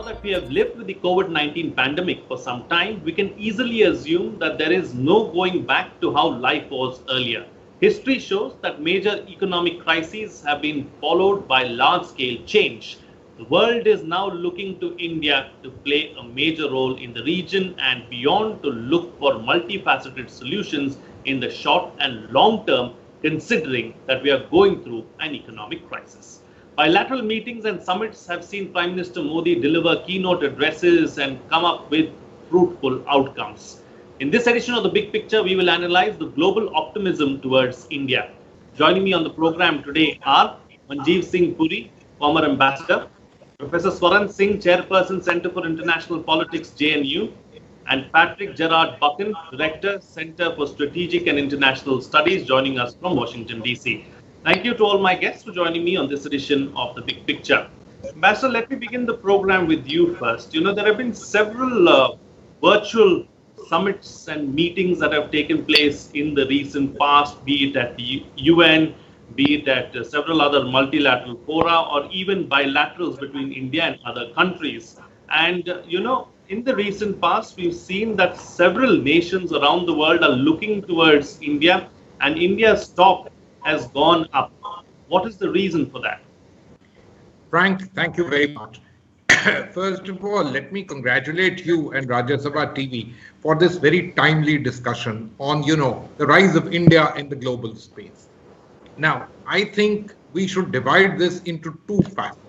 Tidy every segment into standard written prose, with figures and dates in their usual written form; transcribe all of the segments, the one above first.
that we have lived with the COVID-19 pandemic for some time, we can easily assume that there is no going back to how life was earlier. History shows that major economic crises have been followed by large-scale change. The world is now looking to India to play a major role in the region and beyond to look for multifaceted solutions in the short and long term, considering that we are going through an economic crisis. Bilateral meetings and summits have seen Prime Minister Modi deliver keynote addresses and come up with fruitful outcomes. In this edition of The Big Picture, we will analyze the global optimism towards India. Joining me on the program today are Manjeev Singh Puri, former ambassador, Professor Swaran Singh, Chairperson, Center for International Politics, JNU, and Patrick Gerard Buchan, Director, Center for Strategic and International Studies, joining us from Washington, D.C. Thank you to all my guests for joining me on this edition of The Big Picture. Ambassador, let me begin the program with you first. There have been several virtual summits and meetings that have taken place in the recent past, be it at the UN, be it at several other multilateral fora, or even bilaterals between India and other countries. And, in the recent past, we've seen that several nations around the world are looking towards India, and India's stock has gone up. What is the reason for that? Frank, thank you very much. First of all, let me congratulate you and Rajya Sabha TV for this very timely discussion on, the rise of India in the global space. Now, I think we should divide this into two facets.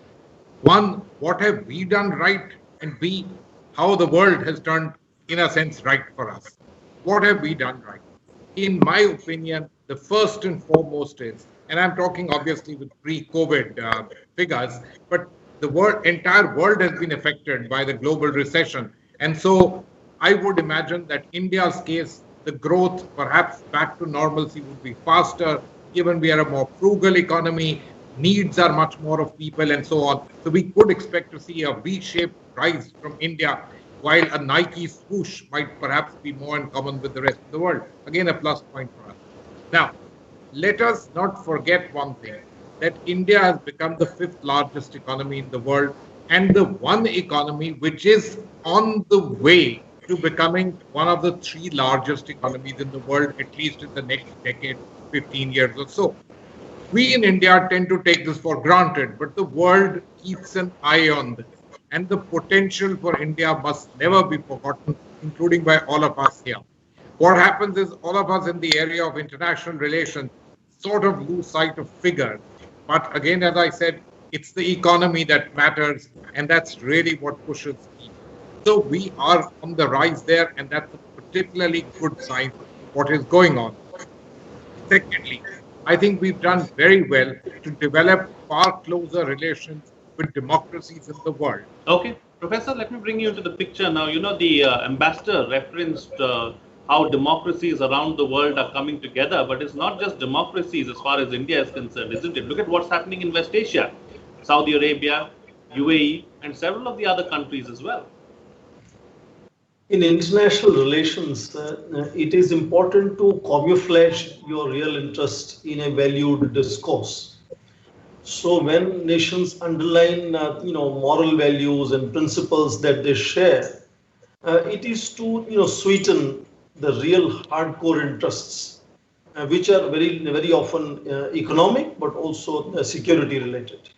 One, what have we done right? And B, how the world has done, in a sense, right for us. What have we done right? In my opinion, the first and foremost is, and I'm talking obviously with pre-COVID figures, but the entire world has been affected by the global recession. And so I would imagine that India's case, the growth perhaps back to normalcy would be faster, given we are a more frugal economy, needs are much more of people and so on. So we could expect to see a V-shaped rise from India, while a Nike swoosh might perhaps be more in common with the rest of the world. Again, a plus point for us. Now, let us not forget one thing, that India has become the fifth largest economy in the world and the one economy which is on the way to becoming one of the three largest economies in the world, at least in the next decade, 15 years or so. We in India tend to take this for granted, but the world keeps an eye on this. And the potential for India must never be forgotten, including by all of us here. What happens is all of us in the area of international relations sort of lose sight of figures. But again, as I said, it's the economy that matters, and that's really what pushes me. So we are on the rise there, and that's a particularly good sign of what is going on. Secondly, I think we've done very well to develop far closer relations with democracies in the world. Okay, Professor, let me bring you into the picture now. The ambassador referenced how democracies around the world are coming together, but it's not just democracies as far as India is concerned, isn't it? Look at what's happening in West Asia, Saudi Arabia, UAE, and several of the other countries as well. In international relations, it is important to camouflage your real interest in a valued discourse. So when nations underline, moral values and principles that they share, it is to, sweeten the real hardcore interests, which are very often economic, but also security related.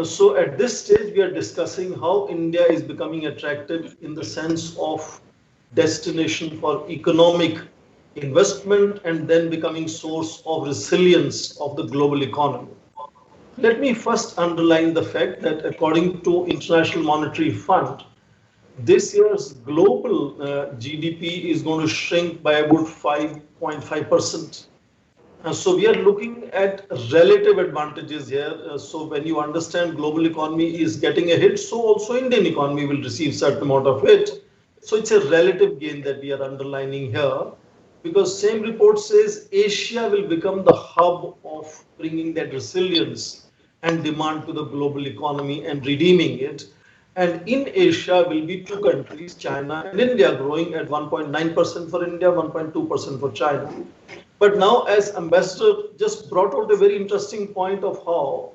So at this stage, we are discussing how India is becoming attractive in the sense of destination for economic investment and then becoming source of resilience of the global economy. Let me first underline the fact that according to International Monetary Fund, this year's global GDP is going to shrink by about 5.5%. So we are looking at relative advantages here. So when you understand global economy is getting a hit, so also Indian economy will receive certain amount of hit. So it's a relative gain that we are underlining here, because same report says Asia will become the hub of bringing that resilience and demand to the global economy and redeeming it. And in Asia will be two countries, China and India, growing at 1.9% for India, 1.2% for China. But now, as Ambassador just brought out a very interesting point of how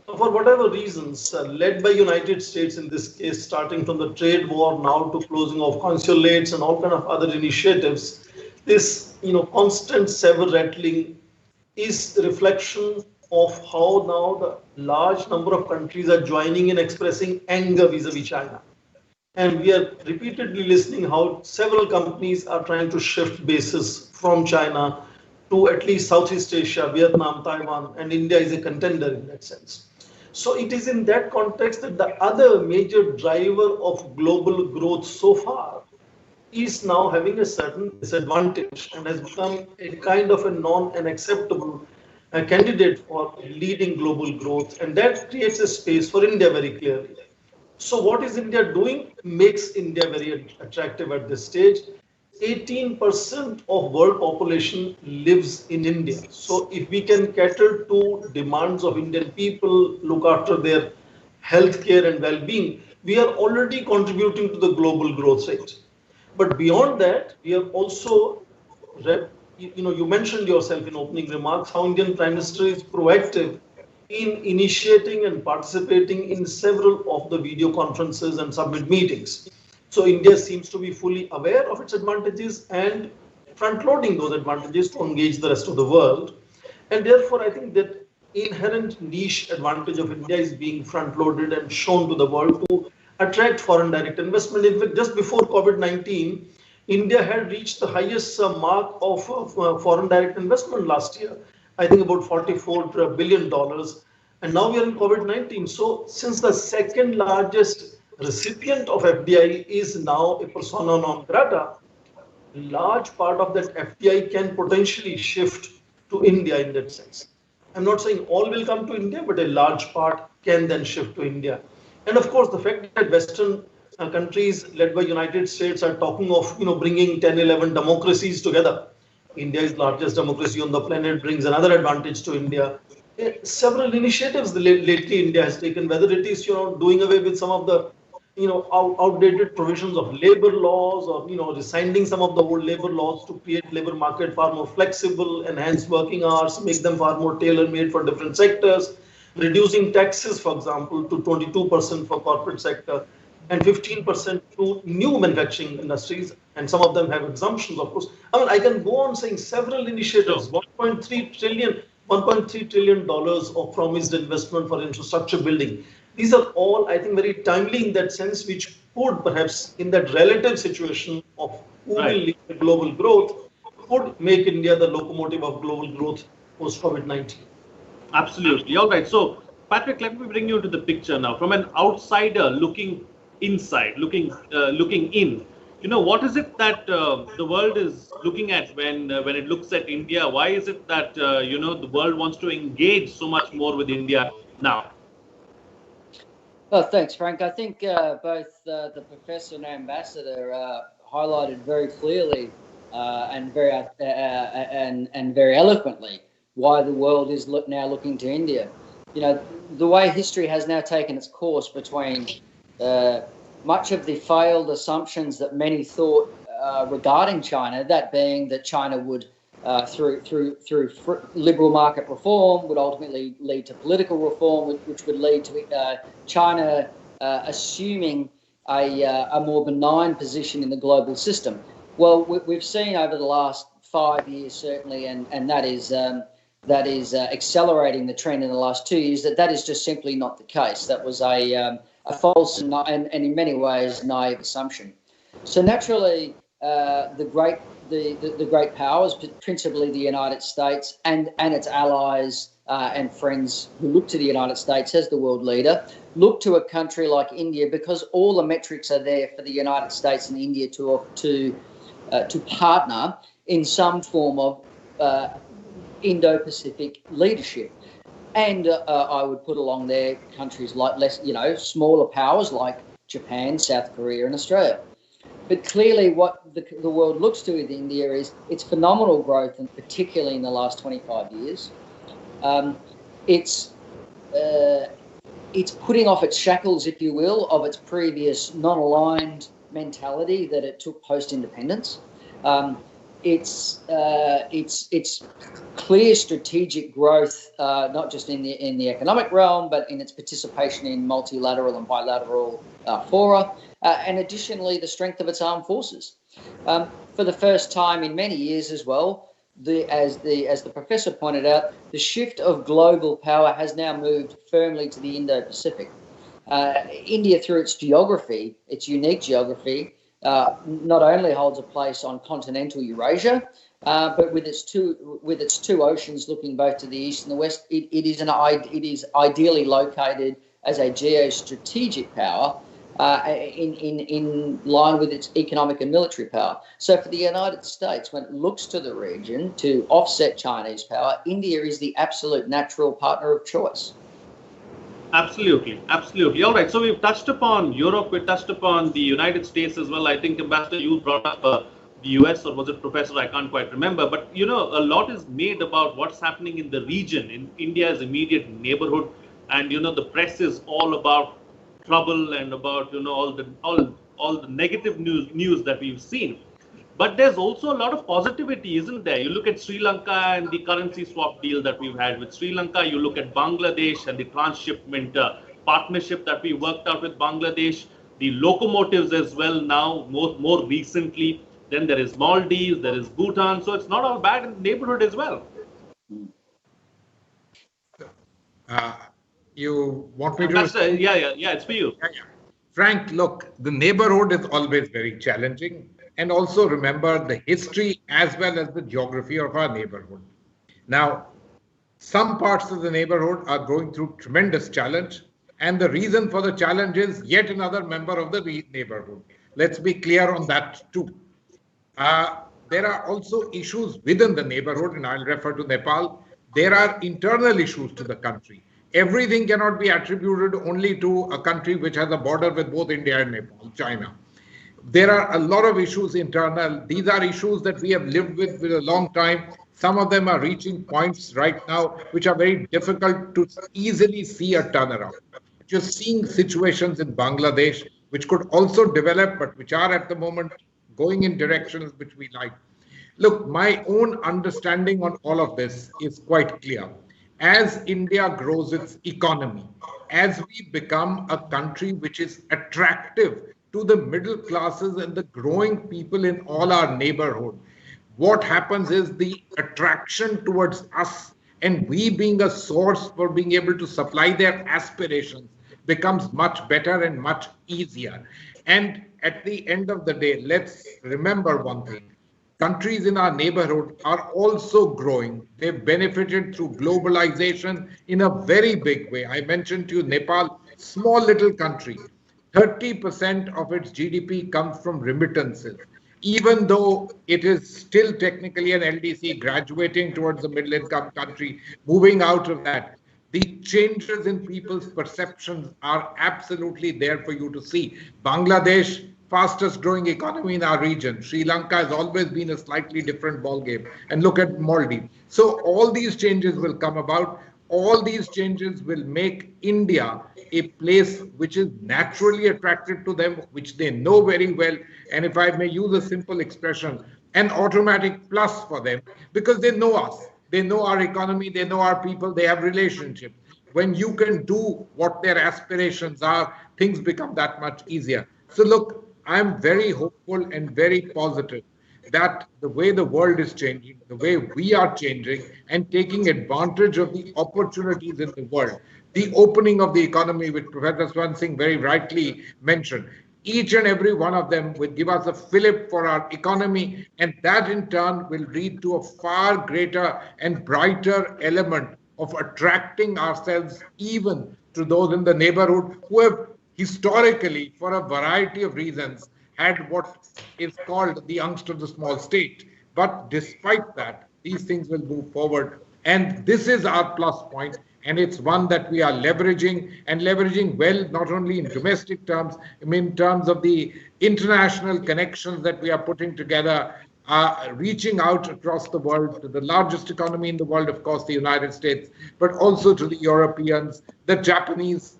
for whatever reasons, led by United States in this case, starting from the trade war now to closing of consulates and all kind of other initiatives, this constant saber rattling is a reflection of how now the large number of countries are joining in expressing anger vis-a-vis China. And we are repeatedly listening how several companies are trying to shift bases from China to at least Southeast Asia, Vietnam, Taiwan, and India is a contender in that sense. So it is in that context that the other major driver of global growth so far is now having a certain disadvantage and has become a kind of a non-acceptable candidate for leading global growth. And that creates a space for India very clearly. So what is India doing makes India very attractive at this stage. 18% of world population lives in India. So if we can cater to demands of Indian people, look after their healthcare and well-being, we are already contributing to the global growth rate. But beyond that, we are also, you mentioned yourself in opening remarks how Indian Prime Minister is proactive in initiating and participating in several of the video conferences and summit meetings. So India seems to be fully aware of its advantages and front-loading those advantages to engage the rest of the world. And therefore, I think that inherent niche advantage of India is being front-loaded and shown to the world to attract foreign direct investment. In fact, just before COVID-19, India had reached the highest mark of foreign direct investment last year. I think about $44 billion. And now we are in COVID-19. So since the second largest recipient of FDI is now a persona non grata, large part of that FDI can potentially shift to India in that sense. I'm not saying all will come to India, but a large part can then shift to India. And of course, the fact that Western countries led by United States are talking of bringing 10, 11 democracies together. India is the largest democracy on the planet, brings another advantage to India. Several initiatives lately India has taken, whether it is doing away with some of the outdated provisions of labor laws, or rescinding some of the old labor laws to create labor market far more flexible, enhance working hours, make them far more tailor-made for different sectors, reducing taxes, for example, to 22% for corporate sector and 15% to new manufacturing industries, and some of them have exemptions, of course. I mean, I can go on saying several initiatives, $1.3 trillion of promised investment for infrastructure building. These are all, I think, very timely in that sense, which could perhaps, in that relative situation of who will lead the global growth, could make India the locomotive of global growth post-COVID-19. Absolutely. All right. So, Patrick, let me bring you to the picture now. From an outsider looking inside, looking in, what is it that the world is looking at when it looks at India? Why is it that the world wants to engage so much more with India now? Well, thanks, Frank. I think both the professor and ambassador highlighted very clearly and very eloquently why the world is now looking to India. The way history has now taken its course between much of the failed assumptions that many thought regarding China, that being that China would, through liberal market reform, would ultimately lead to political reform, which would lead to China assuming a more benign position in the global system. Well, we've seen over the last 5 years, certainly, and that is accelerating the trend in the last 2 years, that is just simply not the case. That was a false and in many ways naive assumption. So naturally, the great powers, principally the United States and its allies and friends who look to the United States as the world leader, look to a country like India because all the metrics are there for the United States and India to partner in some form of Indo-Pacific leadership. And I would put along there countries like smaller powers like Japan, South Korea, and Australia. But clearly what the world looks to with India is its phenomenal growth, and particularly in the last 25 years. It's putting off its shackles, if you will, of its previous non-aligned mentality that it took post-independence. it's clear strategic growth, not just in the economic realm, but in its participation in multilateral and bilateral fora, and additionally the strength of its armed forces. For the first time in many years as well, as the professor pointed out, the shift of global power has now moved firmly to the Indo-Pacific. India, through its geography, its unique geography, not only holds a place on continental Eurasia, but with its two oceans looking both to the east and the west, it is ideally located as a geostrategic power in line with its economic and military power. So for the United States, when it looks to the region to offset Chinese power, India is the absolute natural partner of choice. Absolutely, absolutely. All right, so we've touched upon Europe, we touched upon the United States as well. I think, Ambassador, you brought up the US, or was it Professor? I can't quite remember. But, a lot is made about what's happening in the region, in India's immediate neighborhood. And, the press is all about trouble and about, all the negative news that we've seen. But there's also a lot of positivity, isn't there? You look at Sri Lanka and the currency swap deal that we've had with Sri Lanka. You look at Bangladesh and the transshipment partnership that we worked out with Bangladesh. The locomotives as well now, more recently. Then there is Maldives, there is Bhutan. So it's not all bad in the neighborhood as well. You want me to? Yeah, it's for you. Yeah. Frank, look, the neighborhood is always very challenging. And also remember the history as well as the geography of our neighborhood. Now, some parts of the neighborhood are going through tremendous challenge. And the reason for the challenge is yet another member of the neighborhood. Let's be clear on that too. There are also issues within the neighborhood, and I'll refer to Nepal. There are internal issues to the country. Everything cannot be attributed only to a country which has a border with both India and Nepal, China. There are a lot of issues internal. These are issues that we have lived with a long time. Some of them are reaching points right now which are very difficult to easily see a turnaround. You're seeing situations in Bangladesh which could also develop, but which are at the moment going in directions which we like. Look, my own understanding on all of this is quite clear. As India grows its economy, as we become a country which is attractive to the middle classes and the growing people in all our neighborhood, what happens is the attraction towards us and we being a source for being able to supply their aspirations becomes much better and much easier. And at the end of the day, let's remember one thing. Countries in our neighborhood are also growing. They've benefited through globalization in a very big way. I mentioned to you Nepal, small little country. 30% of its GDP comes from remittances. Even though it is still technically an LDC graduating towards the middle income country, moving out of that, the changes in people's perceptions are absolutely there for you to see. Bangladesh, fastest growing economy in our region. Sri Lanka has always been a slightly different ballgame. And look at Maldives. So all these changes will come about. All these changes will make India a place which is naturally attracted to them, which they know very well. And if I may use a simple expression, an automatic plus for them, because they know us. They know our economy, they know our people, they have relationships. When you can do what their aspirations are, things become that much easier. So look, I'm very hopeful and very positive that the way the world is changing, the way we are changing and taking advantage of the opportunities in the world, the opening of the economy, which Professor Swan Singh very rightly mentioned, each and every one of them will give us a fillip for our economy, and that in turn will lead to a far greater and brighter element of attracting ourselves even to those in the neighborhood who have historically, for a variety of reasons, had what is called the angst of the small state. But despite that, these things will move forward. And this is our plus point. And it's one that we are leveraging and leveraging well, not only in domestic terms, I mean, in terms of the international connections that we are putting together, reaching out across the world to the largest economy in the world, of course, the United States, but also to the Europeans, the Japanese,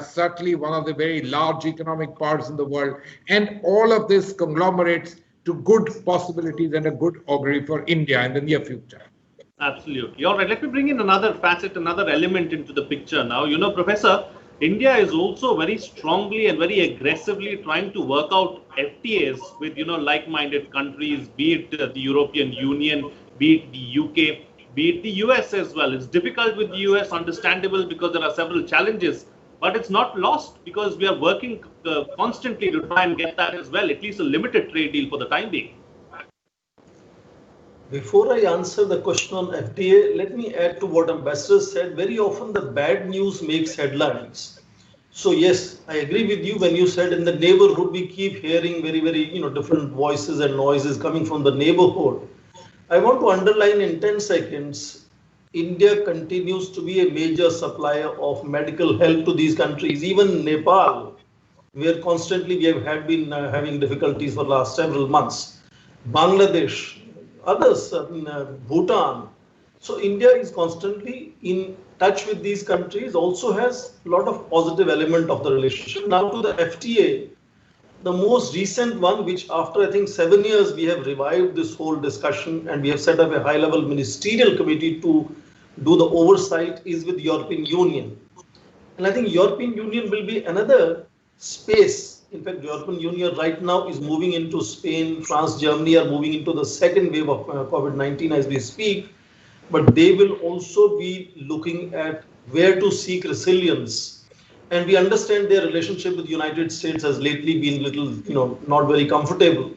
certainly one of the very large economic powers in the world. And all of this conglomerates to good possibilities and a good augury for India in the near future. Absolutely. All right. Let me bring in another facet, another element into the picture now. Professor, India is also very strongly and very aggressively trying to work out FTAs with, like-minded countries, be it the European Union, be it the UK, be it the US as well. It's difficult with the US, understandable, because there are several challenges, but it's not lost because we are working constantly to try and get that as well, at least a limited trade deal for the time being. Before I answer the question on FTA, let me add to what Ambassador said. Very often the bad news makes headlines. So yes, I agree with you when you said in the neighborhood we keep hearing very, very different voices and noises coming from the neighborhood. I want to underline in 10 seconds, India continues to be a major supplier of medical help to these countries, even Nepal, where constantly we have been having difficulties for the last several months. Bangladesh, others, Bhutan. So India is constantly in touch with these countries, also has a lot of positive element of the relationship. Now to the FTA, the most recent one, which after I think 7 years, we have revived this whole discussion and we have set up a high-level ministerial committee to do the oversight, is with European Union. And I think European Union will be another space. In fact, the European Union right now is moving into Spain, France, Germany are moving into the second wave of COVID-19 as we speak. But they will also be looking at where to seek resilience. And we understand their relationship with the United States has lately been little, not very comfortable.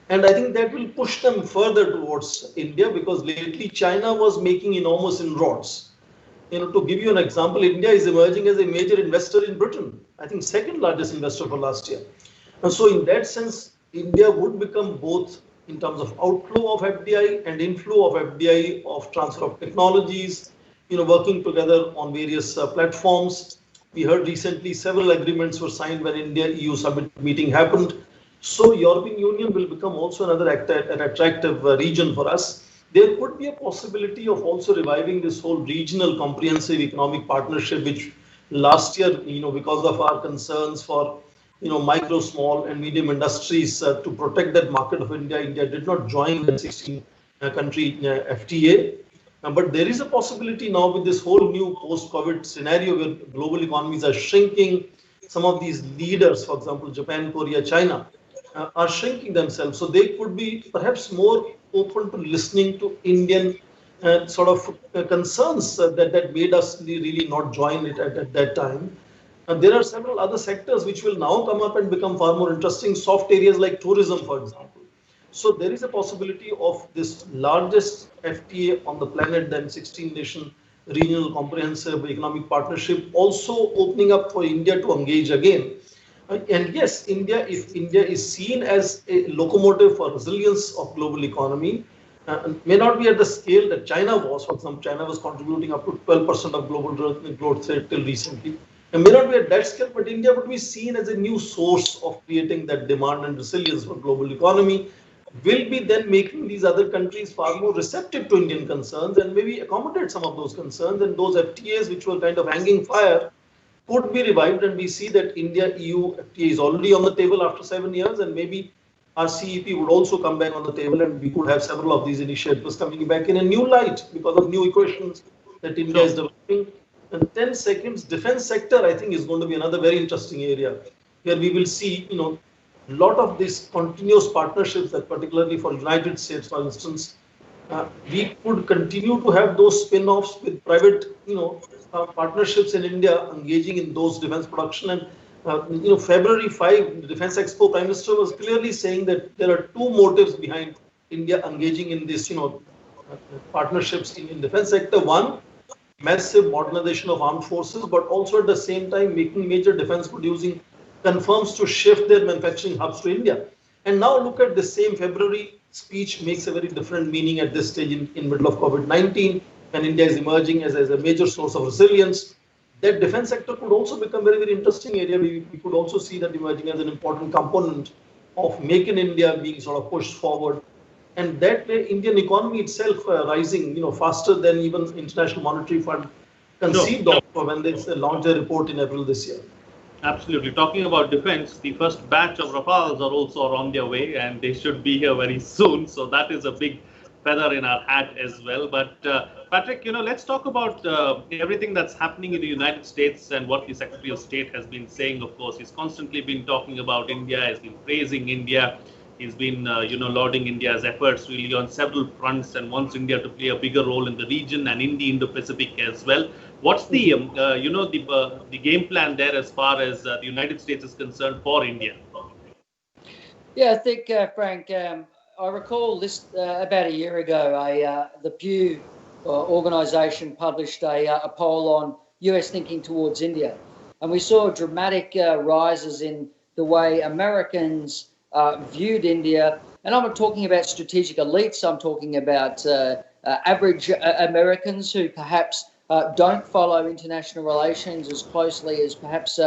And I think that will push them further towards India, because lately China was making enormous inroads. To give you an example, India is emerging as a major investor in Britain. I think second largest investor for last year. And so in that sense, India would become both in terms of outflow of FDI and inflow of FDI, of transfer of technologies, working together on various platforms. We heard recently several agreements were signed when India-EU summit meeting happened. So European Union will become also another an attractive region for us. There could be a possibility of also reviving this whole regional comprehensive economic partnership, which last year, because of our concerns for, micro, small and medium industries to protect that market of India, India did not join the 16-country FTA. But there is a possibility now with this whole new post-COVID scenario where global economies are shrinking. Some of these leaders, for example, Japan, Korea, China, are shrinking themselves. So they could be perhaps more open to listening to Indian concerns that made us really not join it at that time. And there are several other sectors which will now come up and become far more interesting, soft areas like tourism, for example. So there is a possibility of this largest FTA on the planet, then 16-nation regional comprehensive economic partnership, also opening up for India to engage again. And yes, if India is seen as a locomotive for resilience of global economy, may not be at the scale that China was. For example, China was contributing up to 12% of global growth rate till recently. It may not be at that scale, but India would be seen as a new source of creating that demand and resilience for global economy, will be then making these other countries far more receptive to Indian concerns and maybe accommodate some of those concerns. And those FTAs which were kind of hanging fire could be revived, and we see that India-EU FTA is already on the table after 7 years, and maybe our CEP would also come back on the table, and we could have several of these initiatives coming back in a new light because of new equations that India is developing. And 10 seconds, defense sector, I think, is going to be another very interesting area where we will see, a lot of these continuous partnerships that particularly for United States, for instance, we could continue to have those spin-offs with private, partnerships in India engaging in those defense production. And, February 5, the Defense Expo, Prime Minister was clearly saying that there are two motives behind India engaging in this, partnerships in defense sector. One, massive modernization of armed forces, but also at the same time making major defense producing confirms to shift their manufacturing hubs to India. And now look at the same February speech makes a very different meaning at this stage in middle of COVID-19, and India is emerging as a major source of resilience. That defense sector could also become very, very interesting area. We could also see that emerging as an important component of Make in India being sort of pushed forward. And that way, Indian economy itself rising, faster than even International Monetary Fund conceived of when they launched their report in April this year. Absolutely. Talking about defense, the first batch of Rafales are also on their way, and they should be here very soon. So that is a big feather in our hat as well. But Patrick, let's talk about everything that's happening in the United States and what the Secretary of State has been saying. Of course, he's constantly been talking about India, has been praising India. He's been, lauding India's efforts really on several fronts and wants India to play a bigger role in the region and in the Indo-Pacific as well. What's the, the game plan there as far as the United States is concerned for India? Yeah, I think, Frank, I recall this about a year ago, the Pew organisation published a poll on US thinking towards India. And we saw dramatic rises in the way Americans viewed India. And I'm not talking about strategic elites. I'm talking about average Americans who perhaps don't follow international relations as closely as perhaps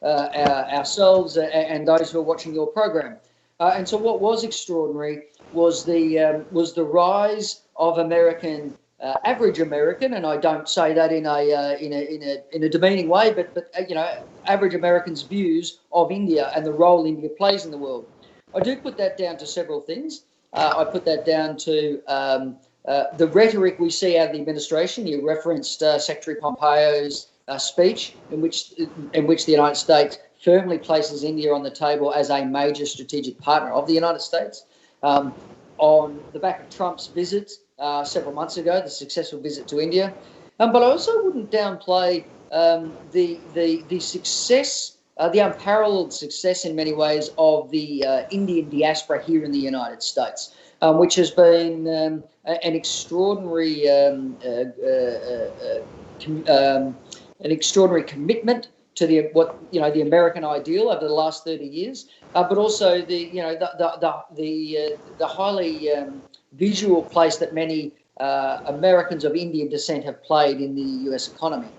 ourselves and those who are watching your program. And so what was extraordinary was the rise of American, average American, and I don't say that in a demeaning way, but average Americans' views of India and the role India plays in the world. I do put that down to several things. I put that down to the rhetoric we see out of the administration. You referenced Secretary Pompeo's speech, in which the United States firmly places India on the table as a major strategic partner of the United States. On the back of Trump's visit several months ago, the successful visit to India. But I also wouldn't downplay the success, the unparalleled success in many ways of the Indian diaspora here in the United States, which has been an extraordinary commitment to the American ideal over the last 30 years, but also the highly visual place that many Americans of Indian descent have played in the US economy.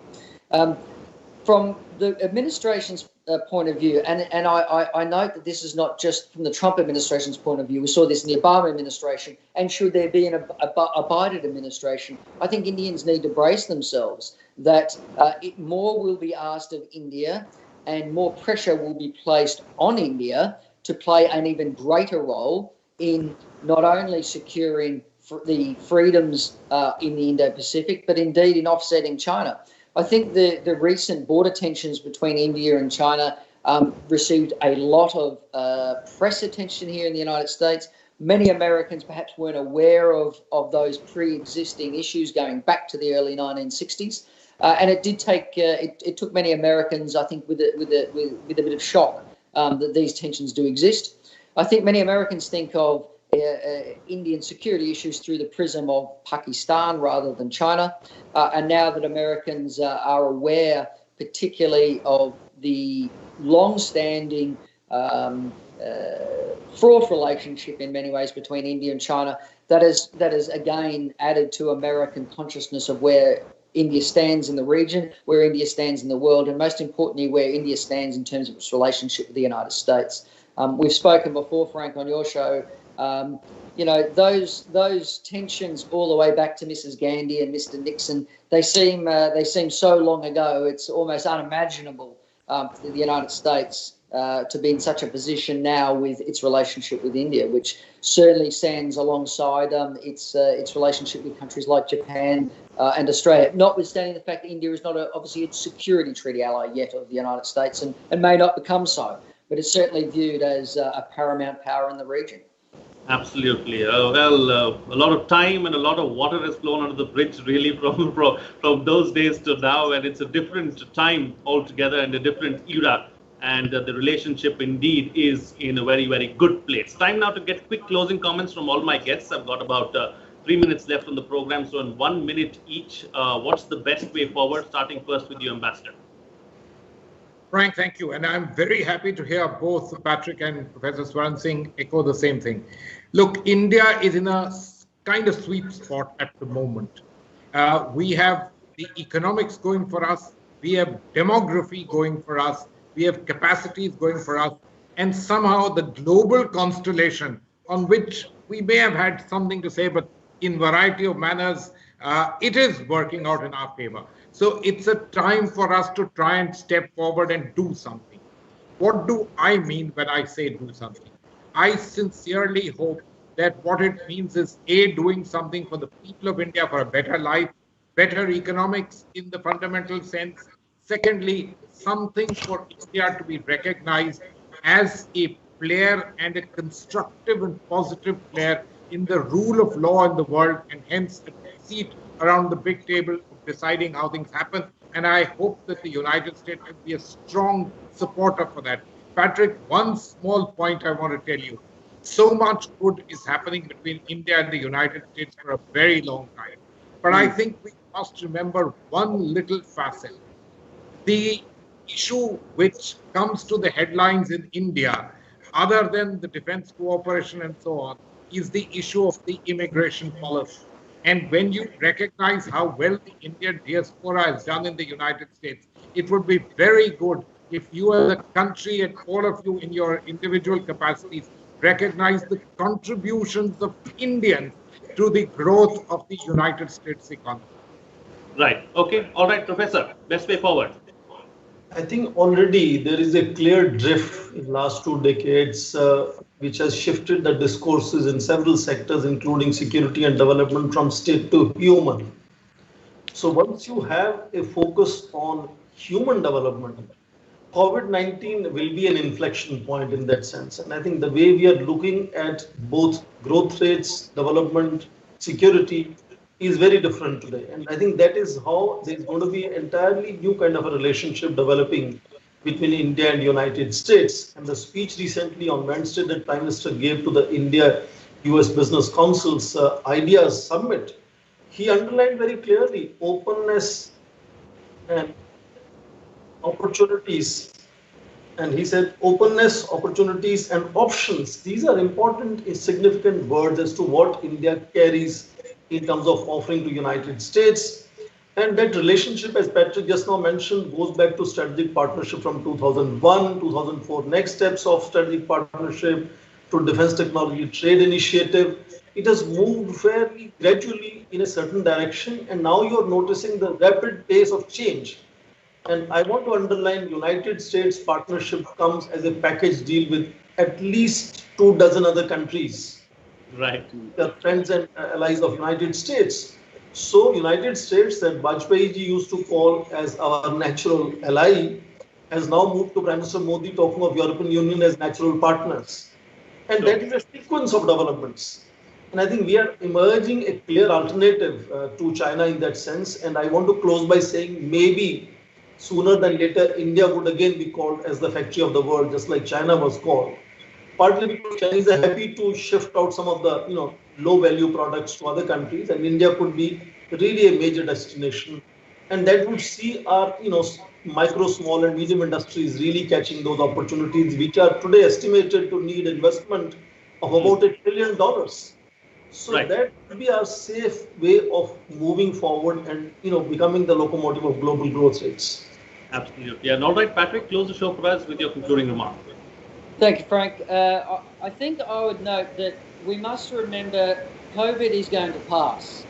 From the administration's point of view, and I note that this is not just from the Trump administration's point of view. We saw this in the Obama administration, and should there be a Biden administration, I think Indians need to brace themselves that more will be asked of India and more pressure will be placed on India to play an even greater role in not only securing the freedoms in the Indo-Pacific, but indeed in offsetting China. I think the recent border tensions between India and China received a lot of press attention here in the United States. Many Americans perhaps weren't aware of those pre-existing issues going back to the early 1960s. And it did take it took many Americans, I think, with a bit of shock that these tensions do exist. I think many Americans think of Indian security issues through the prism of Pakistan rather than China. And now that Americans are aware, particularly of the long-standing fraught relationship in many ways between India and China, that is again added to American consciousness of where India stands in the region, where India stands in the world, and most importantly, where India stands in terms of its relationship with the United States. We've spoken before, Frank, on your show. Those tensions all the way back to Mrs. Gandhi and Mr. Nixon, they seem so long ago. It's almost unimaginable for the United States to be in such a position now with its relationship with India, which certainly stands alongside its relationship with countries like Japan and Australia, notwithstanding the fact that India is not obviously a security treaty ally yet of the United States and may not become so, but it's certainly viewed as a paramount power in the region. Absolutely. A lot of time and a lot of water has flown under the bridge really from those days to now, and it's a different time altogether and a different era. And the relationship indeed is in a very, very good place. Time now to get quick closing comments from all my guests. I've got about 3 minutes left on the program, so in 1 minute each, what's the best way forward? Starting first with you, Ambassador. Frank, thank you. And I'm very happy to hear both Patrick and Professor Swaran Singh echo the same thing. Look, India is in a kind of sweet spot at the moment. We have the economics going for us. We have demography going for us. We have capacities going for us. And somehow the global constellation on which we may have had something to say, but in variety of manners, it is working out in our favor. So it's a time for us to try and step forward and do something. What do I mean when I say do something? I sincerely hope that what it means is A, doing something for the people of India for a better life, better economics in the fundamental sense. Secondly, something for India to be recognized as a player and a constructive and positive player in the rule of law in the world, and hence a seat around the big table of deciding how things happen. And I hope that the United States will be a strong supporter for that. Patrick, one small point I want to tell you. So much good is happening between India and the United States for a very long time. But I think we must remember one little facet. The issue which comes to the headlines in India, other than the defense cooperation and so on, is the issue of the immigration policy. And when you recognize how well the Indian diaspora has done in the United States, it would be very good if you as a country and all of you in your individual capacities recognize the contributions of Indians to the growth of the United States economy. Right. Okay. All right, Professor. Best way forward. I think already there is a clear drift in last 2 decades, which has shifted the discourses in several sectors, including security and development, from state to human. So once you have a focus on human development, COVID-19 will be an inflection point in that sense. And I think the way we are looking at both growth rates, development, security is very different today. And I think that is how there's going to be an entirely new kind of a relationship developing between India and United States. And the speech recently on Wednesday that Prime Minister gave to the India-US Business Council's Ideas Summit, he underlined very clearly openness and opportunities. And he said openness, opportunities, and options. These are important, significant words as to what India carries in terms of offering to United States. And that relationship, as Patrick just now mentioned, goes back to strategic partnership from 2001, 2004, next steps of strategic partnership to defense technology trade initiative. It has moved fairly gradually in a certain direction, and now you're noticing the rapid pace of change. And I want to underline United States partnership comes as a package deal with at least 24 other countries. Right. The friends and allies of United States. So United States that Vajpayee ji used to call as our natural ally has now moved to Prime Minister Modi talking of European Union as natural partners. And that is a sequence of developments. And I think we are emerging a clear alternative to China in that sense. And I want to close by saying maybe sooner than later, India would again be called as the factory of the world, just like China was called. Partly because Chinese are happy to shift out some of the low value products to other countries, and India could be really a major destination. And that would see our micro, small and medium industries really catching those opportunities, which are today estimated to need investment of about $1 trillion. So that would be our safe way of moving forward and becoming the locomotive of global growth rates. Absolutely. And all right, Patrick, close the show for us with your concluding remark. Thank you, Frank. I think I would note that we must remember COVID is going to pass.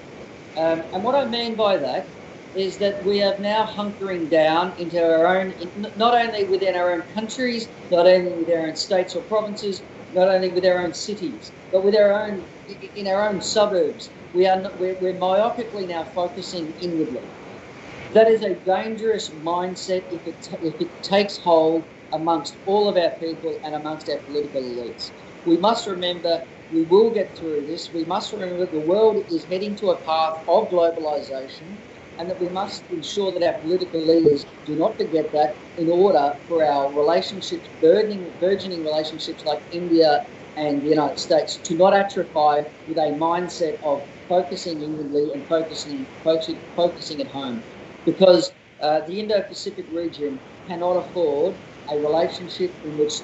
And what I mean by that is that we are now hunkering down into our own, not only within our own countries, not only within our own states or provinces, not only with our own cities, but with our own, in our own suburbs. We're myopically now focusing inwardly. That is a dangerous mindset if it takes hold amongst all of our people and amongst our political elites. We must remember we will get through this. We must remember that the world is heading to a path of globalization, and that we must ensure that our political leaders do not forget that in order for our relationships, burgeoning relationships like India and the United States, to not atrophy with a mindset of focusing inwardly and focusing at home. Because the Indo-Pacific region cannot afford a relationship in which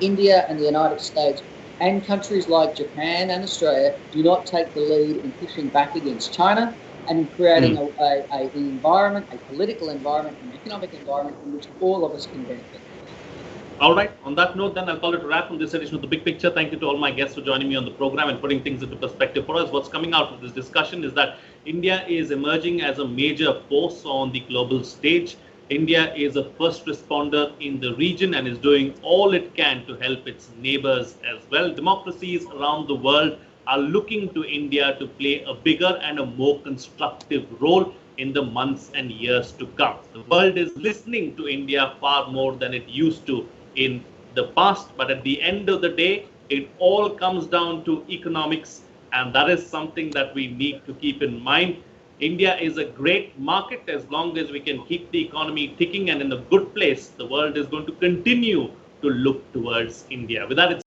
India and the United States and countries like Japan and Australia do not take the lead in pushing back against China and in creating an environment, a political environment, an economic environment in which all of us can benefit. All right. On that note, then I'll call it a wrap on this edition of The Big Picture. Thank you to all my guests for joining me on the program and putting things into perspective for us. What's coming out of this discussion is that India is emerging as a major force on the global stage. India is a first responder in the region and is doing all it can to help its neighbors as well. Democracies around the world are looking to India to play a bigger and a more constructive role in the months and years to come. The world is listening to India far more than it used to in the past, but at the end of the day, it all comes down to economics, and that is something that we need to keep in mind. India is a great market. As long as we can keep the economy ticking and in a good place, the world is going to continue to look towards India. With that, it's